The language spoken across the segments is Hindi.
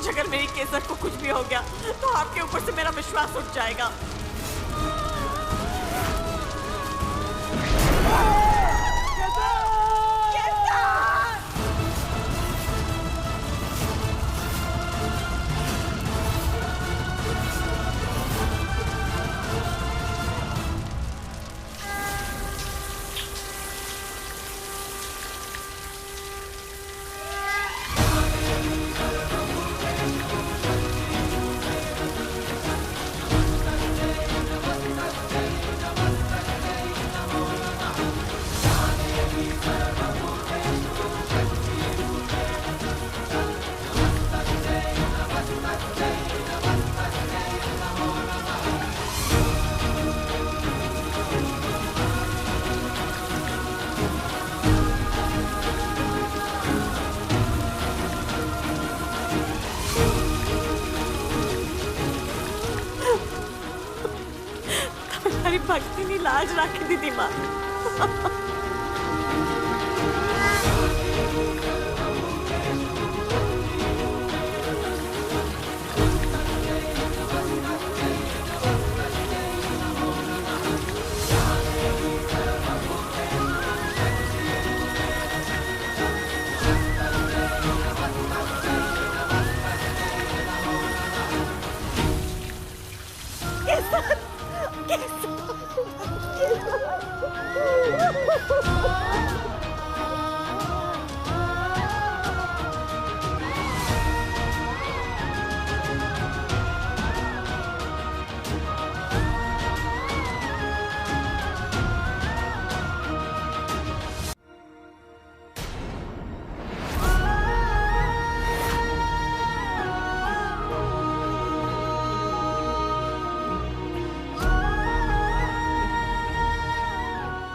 आज अगर मेरी केसर को कुछ भी हो गया तो आपके ऊपर से मेरा विश्वास उठ जाएगा। भक्ति ने लाज रखी दीदी माँ।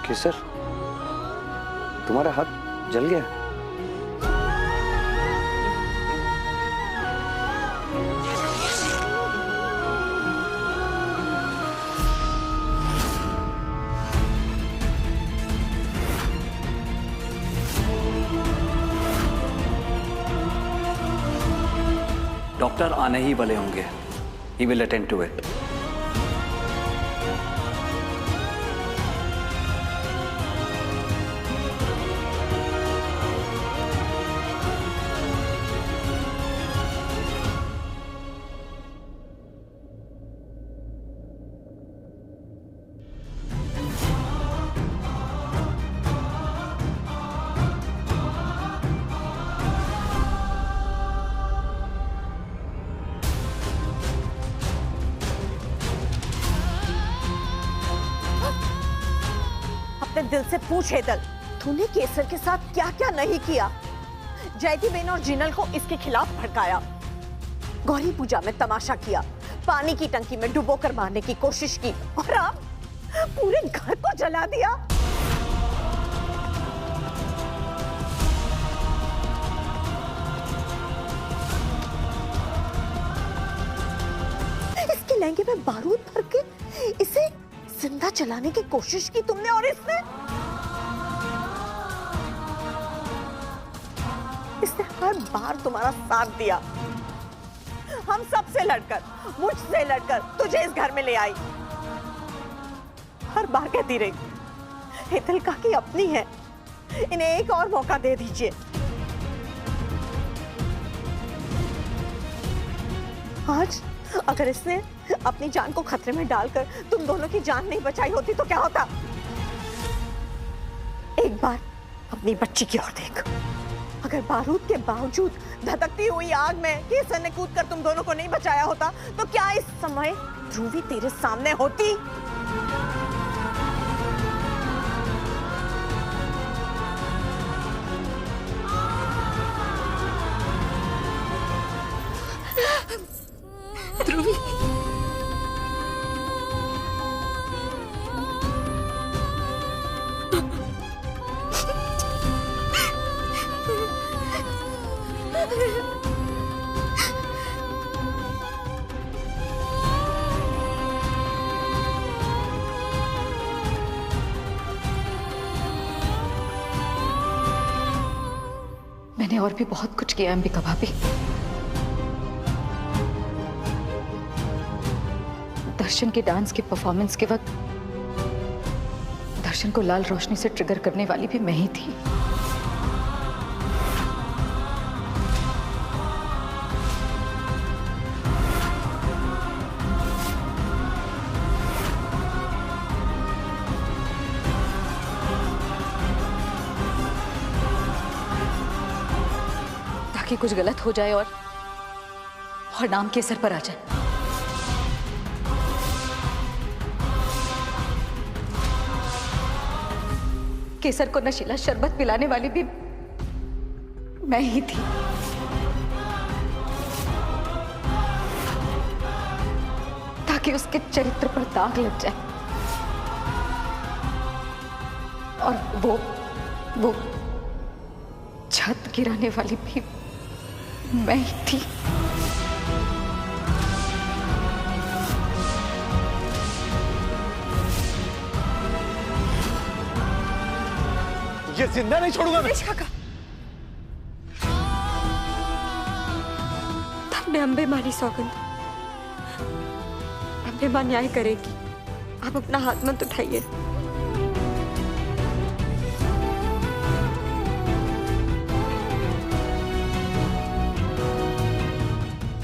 केसर, तुम्हारा हाथ जल गया। डॉक्टर आने ही वाले होंगे। He will attend to it. अपने दिल से पूछ हेतल, तूने केसर के साथ क्या क्या नहीं किया। जयती बेन और जिनल को इसके खिलाफ भड़काया, गौरी पूजा में तमाशा किया, पानी की टंकी में डुबोकर मारने की कोशिश की और अब पूरे घर को जला दिया। इसके लहंगे में बारूद भर के इसे जिंदा जलाने की कोशिश की तुमने और इसने हर बार तुम्हारा साथ दिया। हम सबसे लड़कर, मुझसे लड़कर तुझे इस घर में ले आई। हर बार कहती रही हेतल काकी अपनी है, इन्हें एक और मौका दे दीजिए। आज अगर इसने अपनी जान को खतरे में डालकर तुम दोनों की जान नहीं बचाई होती तो क्या होता। एक बार अपनी बच्ची की ओर देख। अगर बारूद के बावजूद धधकती हुई आग में केसर ने कूदकर तुम दोनों को नहीं बचाया होता तो क्या इस समय ध्रुवी तेरे सामने होती। ध्रुवी, मैंने और भी बहुत कुछ किया अंबिका भाभी। दर्शन की डांस की परफॉर्मेंस के वक्त दर्शन को लाल रोशनी से ट्रिगर करने वाली भी मैं ही थी। ताकि कुछ गलत हो जाए और नाम के सर पर आ जाए। केसर को नशीला शरबत पिलाने वाली भी मैं ही थी। ताकि उसके चरित्र पर दाग लग जाए और वो छत गिराने वाली भी मैं ही थी। ये जिंदा नहीं छोड़ूंगा मैं। काका, हमने अम्बे मारी सौगंध, अम्बे मां न्याय करेगी। आप अपना हाथ मत उठाइए।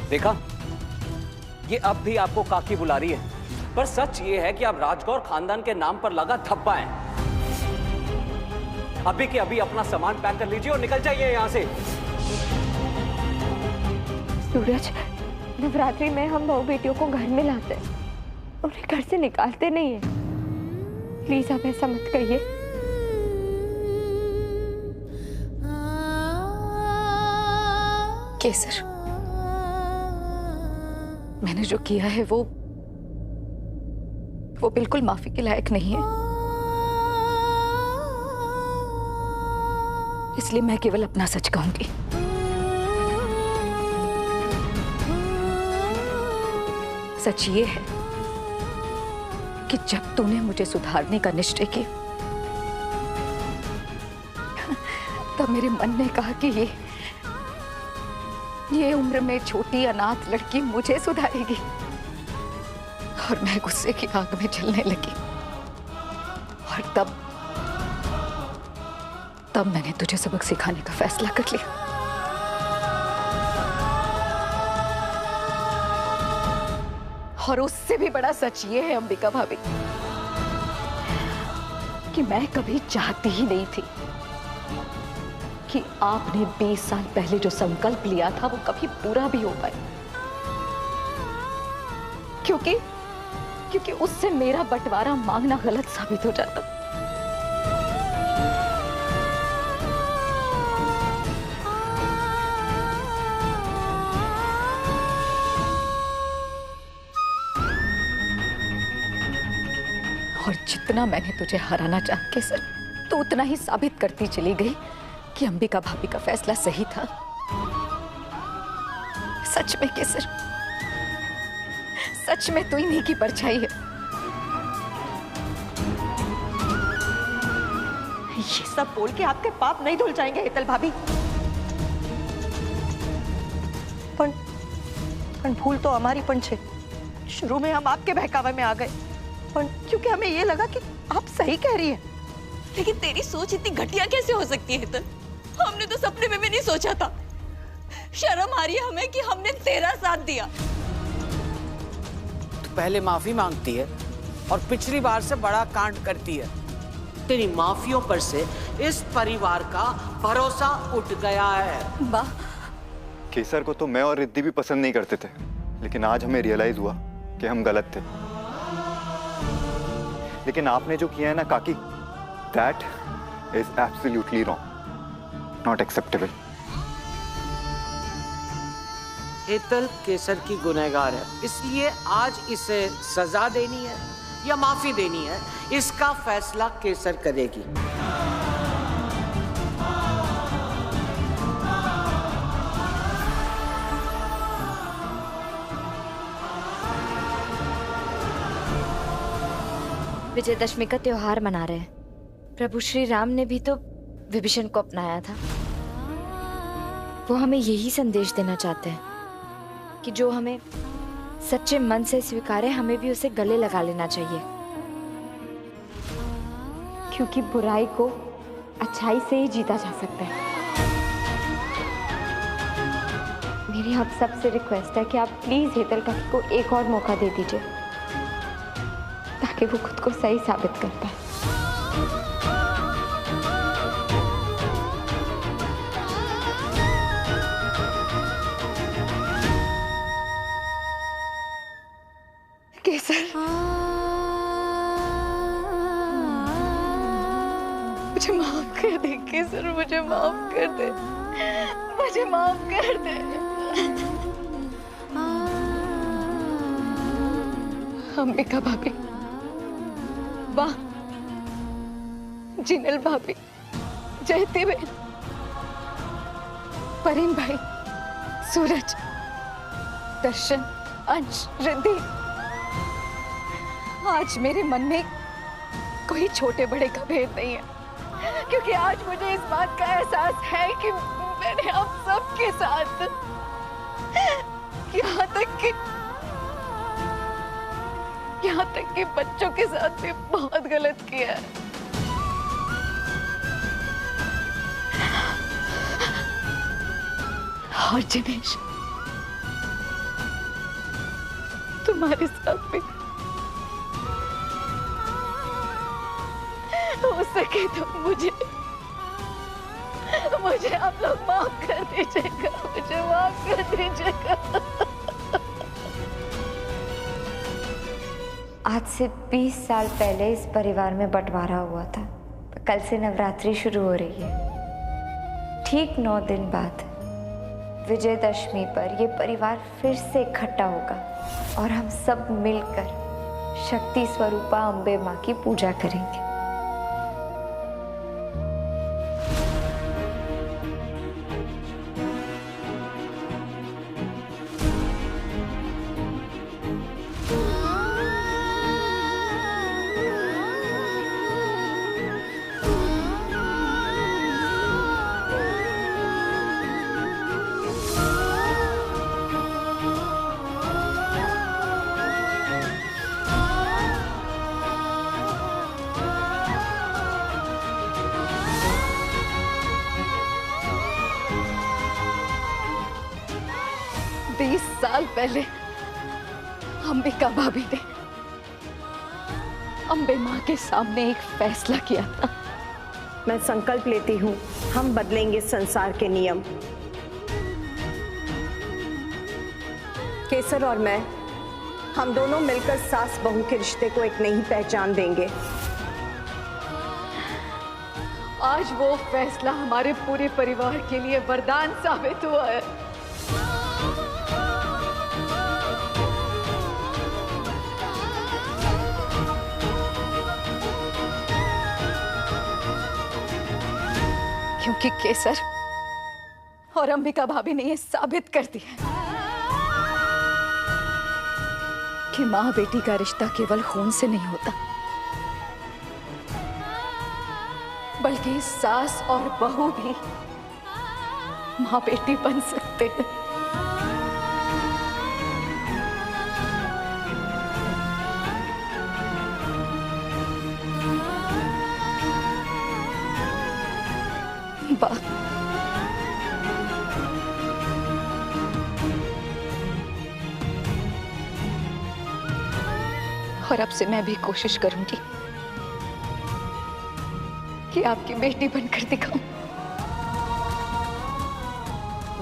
देखा, ये अब भी आपको काकी बुला रही है, पर सच ये है कि आप राजगौर खानदान के नाम पर लगा धब्बा है। अभी के अभी अपना सामान पैक कर लीजिए और निकल जाइए यहाँ से। सूरज, नवरात्रि में हम बहू बेटियों को घर में लाते हैं, उन्हें घर से निकालते नहीं है। प्लीज आप ऐसा मत कहिए। केसर, मैंने जो किया है वो बिल्कुल माफी के लायक नहीं है। इसलिए मैं केवल अपना सच कहूंगी। सच ये है कि जब तूने मुझे सुधारने का निश्चय किया, तब मेरे मन ने कहा कि ये उम्र में छोटी अनाथ लड़की मुझे सुधारेगी, और मैं गुस्से की आग में जलने लगी। और तब मैंने तुझे सबक सिखाने का फैसला कर लिया। और उससे भी बड़ा सच ये है अंबिका भाभी कि मैं कभी चाहती ही नहीं थी कि आपने 20 साल पहले जो संकल्प लिया था वो कभी पूरा भी हो पाए, क्योंकि उससे मेरा बंटवारा मांगना गलत साबित हो जाता। और जितना मैंने तुझे हराना चाह के सर, तो उतना ही साबित करती चली गई कि अंबिका भाभी का फैसला सही था। सच में केसर, सच में तू इन्हीं की परछाई है। ये सब बोल के आपके पाप नहीं धुल जाएंगे हेतल भाभी। पण भूल तो हमारी पण छे। शुरू में हम आपके बहकावे में आ गए, क्योंकि हमें ये लगा कि आप सही कह रही हैं। लेकिन तेरी सोच इतनी घटिया कैसे हो सकती है हेतल? हमने तो सपने में भी नहीं सोचा था। शर्म आ रही है हमें कि हमने तेरा साथ दिया। तो पहले माफी मांगती है और पिछली बार से बड़ा कांड करती है। तेरी माफियों पर से इस परिवार का भरोसा उठ गया है। वाह, केसर को तो मैं और रिद्धि भी पसंद नहीं करते थे, लेकिन आज हमें रियलाइज हुआ कि हम गलत थे। लेकिन आपने जो किया है ना काकी, that is absolutely wrong, not acceptable. Hetal Kesar की गुनहगार है, इसलिए आज इसे सजा देनी है या माफी देनी है, इसका फैसला केसर करेगी। विजयदशमी का त्योहार मना रहे हैं। प्रभु श्री राम ने भी तो विभीषण को अपनाया था। वो हमें यही संदेश देना चाहते हैं कि जो हमें सच्चे मन से स्वीकारे, हमें भी उसे गले लगा लेना चाहिए। क्योंकि बुराई को अच्छाई से ही जीता जा सकता है। मेरी आप सबसे रिक्वेस्ट है कि आप प्लीज हेतल काकी को एक और मौका दे दीजिए, ताकि वो खुद को सही साबित कर पाए। केसर, मुझे माफ कर दे केसर, मुझे माफ कर दे, मुझे माफ कर दे। अंबिका भाभी, वाह, जिनल भाभी, जयती बहन, परिम भाई, सूरज, दर्शन, अंश, रिद्धि, आज मेरे मन में कोई छोटे बड़े का भेद नहीं है, क्योंकि आज मुझे इस बात का एहसास है कि मैंने आप सबके साथ, यहाँ तक कि बच्चों के साथ भी बहुत गलत किया है। और जिनेश, तुम्हारे साथ भी हो सके तो मुझे आप लोग माफ कर दीजिएगा, मुझे माफ कर दीजिएगा। आज से 20 साल पहले इस परिवार में बंटवारा हुआ था। कल से नवरात्रि शुरू हो रही है। ठीक 9 दिन बाद विजयदशमी पर ये परिवार फिर से इकट्ठा होगा और हम सब मिलकर शक्ति स्वरूपा अम्बे माँ की पूजा करेंगे। साल पहले अंबिका भाभी ने अम्बे माँ के सामने एक फैसला किया था। मैं संकल्प लेती हूँ, हम बदलेंगे संसार के नियम। केसर और मैं, हम दोनों मिलकर सास बहू के रिश्ते को एक नई पहचान देंगे। आज वो फैसला हमारे पूरे परिवार के लिए वरदान साबित हुआ है। क्योंकि केसर और अंबिका भाभी ने यह साबित कर दिया कि माँ बेटी का रिश्ता केवल खून से नहीं होता, बल्कि सास और बहू भी माँ बेटी बन सकते हैं। और अब से मैं भी कोशिश करूंगी कि आपकी बेटी बनकर दिखाऊं।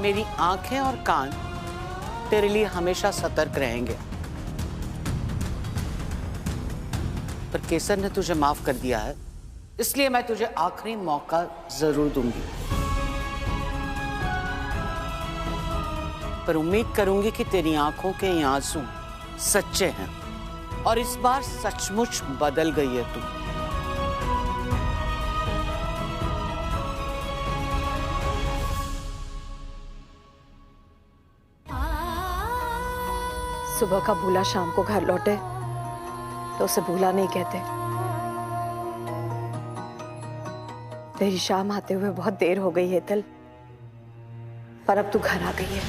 मेरी आंखें और कान तेरे लिए हमेशा सतर्क रहेंगे। पर केसर ने तुझे माफ कर दिया है, इसलिए मैं तुझे आखिरी मौका जरूर दूंगी। पर उम्मीद करूंगी कि तेरी आंखों के ये आंसू सच्चे हैं और इस बार सचमुच बदल गई है तू। सुबह का भूला शाम को घर लौटे तो उसे भूला नहीं कहते। तेरी शाम आते हुए बहुत देर हो गई है हेतल, पर अब तू घर आ गई है।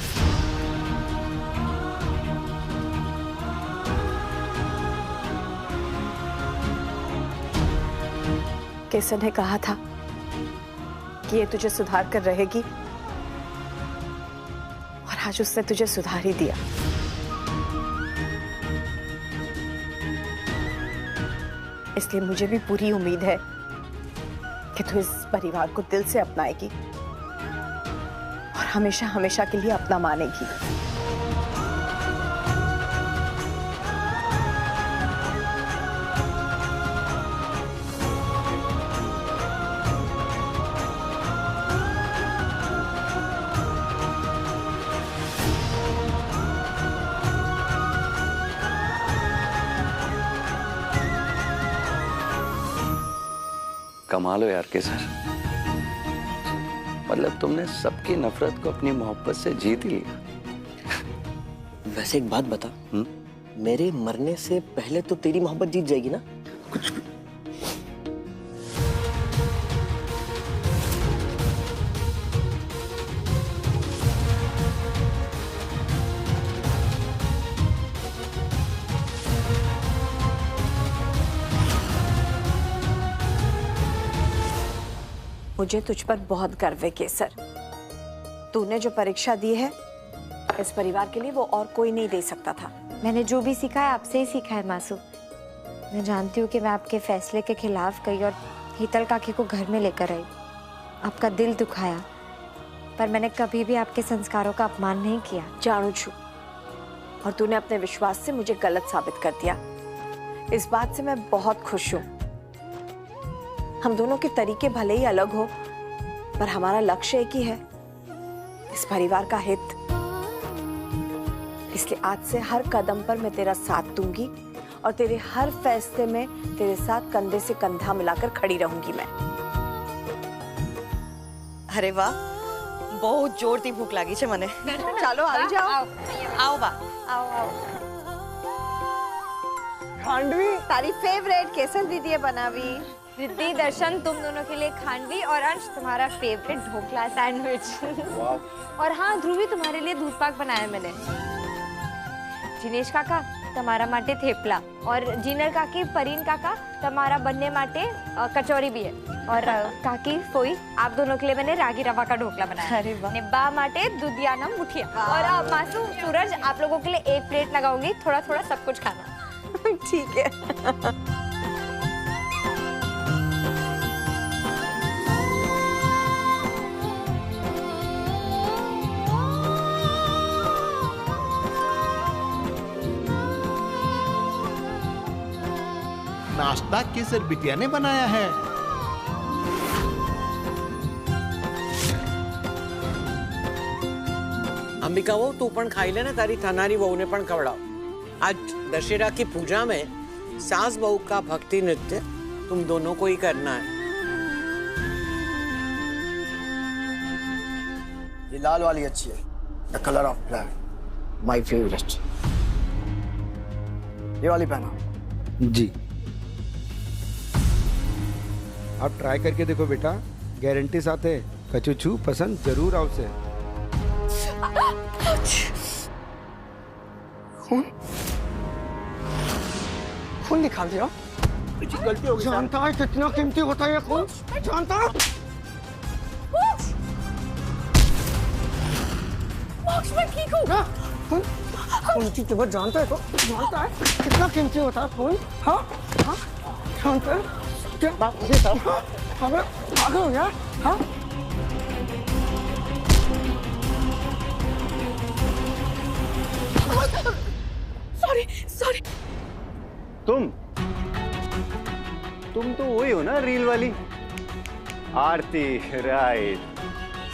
केसर ने कहा था कि ये तुझे सुधार कर रहेगी, और आज उसने तुझे सुधार ही दिया। इसलिए मुझे भी पूरी उम्मीद है कि तू इस परिवार को दिल से अपनाएगी और हमेशा हमेशा के लिए अपना मानेगी। कमाल हो यार केसर, मतलब तुमने सबकी नफरत को अपनी मोहब्बत से जीत ही लिया। वैसे एक बात बता, मेरे मरने से पहले तो तेरी मोहब्बत जीत जाएगी ना? कुछ मुझे तुझ पर बहुत गर्व है केसर। तूने जो परीक्षा दी है इस परिवार के लिए वो और कोई नहीं दे सकता था। मैंने जो भी सीखा है आपसे ही सीखा है मासू। मैं जानती हूँ कि मैं आपके फैसले के खिलाफ गई और हीतल काकी को घर में लेकर आई, आपका दिल दुखाया, पर मैंने कभी भी आपके संस्कारों का अपमान नहीं किया। जानू छू, और तूने अपने विश्वास से मुझे गलत साबित कर दिया। इस बात से मैं बहुत खुश हूँ। हम दोनों के तरीके भले ही अलग हो, पर हमारा लक्ष्य एक ही है, इस परिवार का हित। इसलिए आज से हर कदम पर मैं तेरा साथ दूंगी और तेरे हर फैसले में तेरे साथ कंधे से कंधा मिलाकर खड़ी रहूंगी मैं। अरे वाह, बहुत जोरती भूख लगी छे मने। चलो आ जाओ। आओ बा, आओ आओ। खांडवी तारी फेवरेट केसर दीदी है बनावी। रिद्धि, दर्शन, तुम दोनों के लिए खांडवी और अंश तुम्हारा फेवरेट ढोकला सैंडविच। और हाँ ध्रुवी, तुम्हारे लिए दूध पाक बनाया मैंने। जिनेश काका तुम्हारा माटे थेपला, और जीनर काकी, परीन काका तुम्हारा बनने माटे कचौरी भी है, और काकी फोई आप दोनों के लिए मैंने रागी रवा का ढोकला बनाया। अरे वाह। निब्बा माटे दुधियाना मुठिया, और मासू, सूरज आप लोगों के लिए एक प्लेट लगाऊंगी, थोड़ा थोड़ा सब कुछ खाना। ठीक है। नाश्ता केसर बिटिया ने बनाया है। अंबिका वो तू पण खाई ले ना, तारी थनारी बहू ने पण खवड़ाओ। आज दशहरा की पूजा में सास बहू का भक्ति नृत्य तुम दोनों को ही करना है। ये लाल वाली अच्छी है, the colour of black, my favourite. ये वाली पहना। जी, आप ट्राई करके देखो बेटा, गारंटी साथ है। कचूचू पसंद जरूर आवसे। खून निकाल दिया। गलती हो गई। जानता है कितना कीमती होता है ये खून? जानता है? मैं ठीक हूँ। खून की कीमत जानता है तो? जानता है कितना कीमती होता है खून? हाँ हाँ जानता है? क्या बात है साहब? पागल हो गया? हाँ? Sorry sorry. तुम तो वही हो ना रील वाली Aarti, right?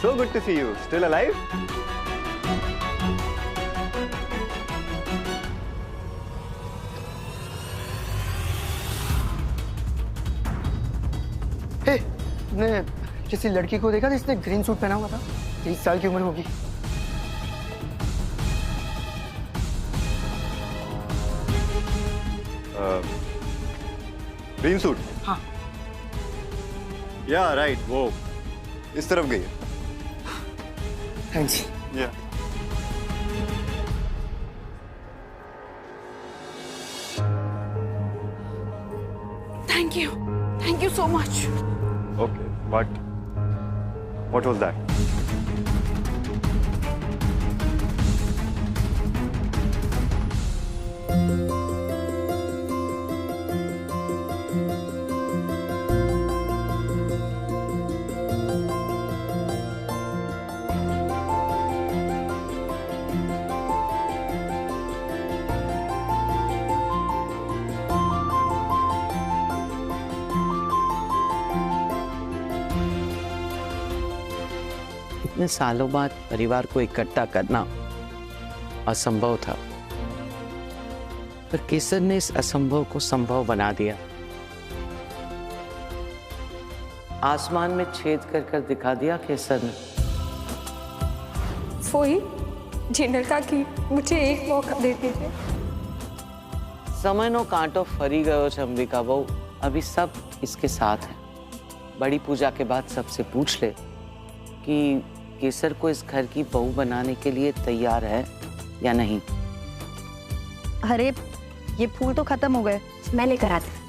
So good to see you, still alive? तुमने किसी लड़की को देखा जिसने ग्रीन सूट पहना हुआ था? 30 साल की उम्र होगी। Green suit? हाँ। या राइट, वो इस तरफ गई है। थैंक्स। या thank you so much. Okay, but what was that? इतने सालों बाद परिवार को इकट्ठा करना असंभव था, पर केसर ने इस असंभव को संभव बना दिया। आसमान में छेद कर कर दिखा दिया केसर ने। वही जिनल काकी, मुझे एक मौका दे दीजिए। समय नो कांटो फरी गयो छ अंबिका बहू, अभी सब इसके साथ है। बड़ी पूजा के बाद सबसे पूछ ले कि केसर को इस घर की बहू बनाने के लिए तैयार है या नहीं। अरे ये फूल तो खत्म हो गए, मैं लेकर आती।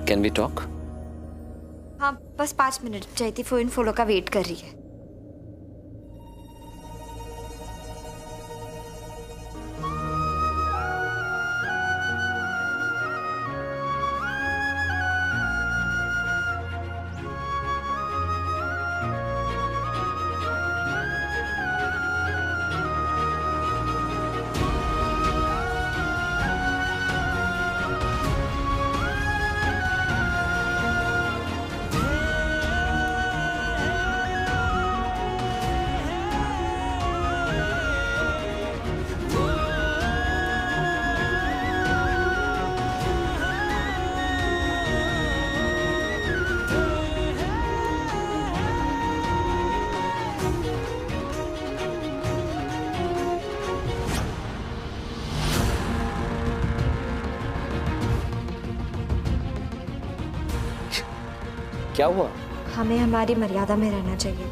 Can we talk? हाँ, बस 5 मिनट। जयती फोन फॉलो का वेट कर रही है। क्या हुआ? हमें हमारी मर्यादा में रहना चाहिए।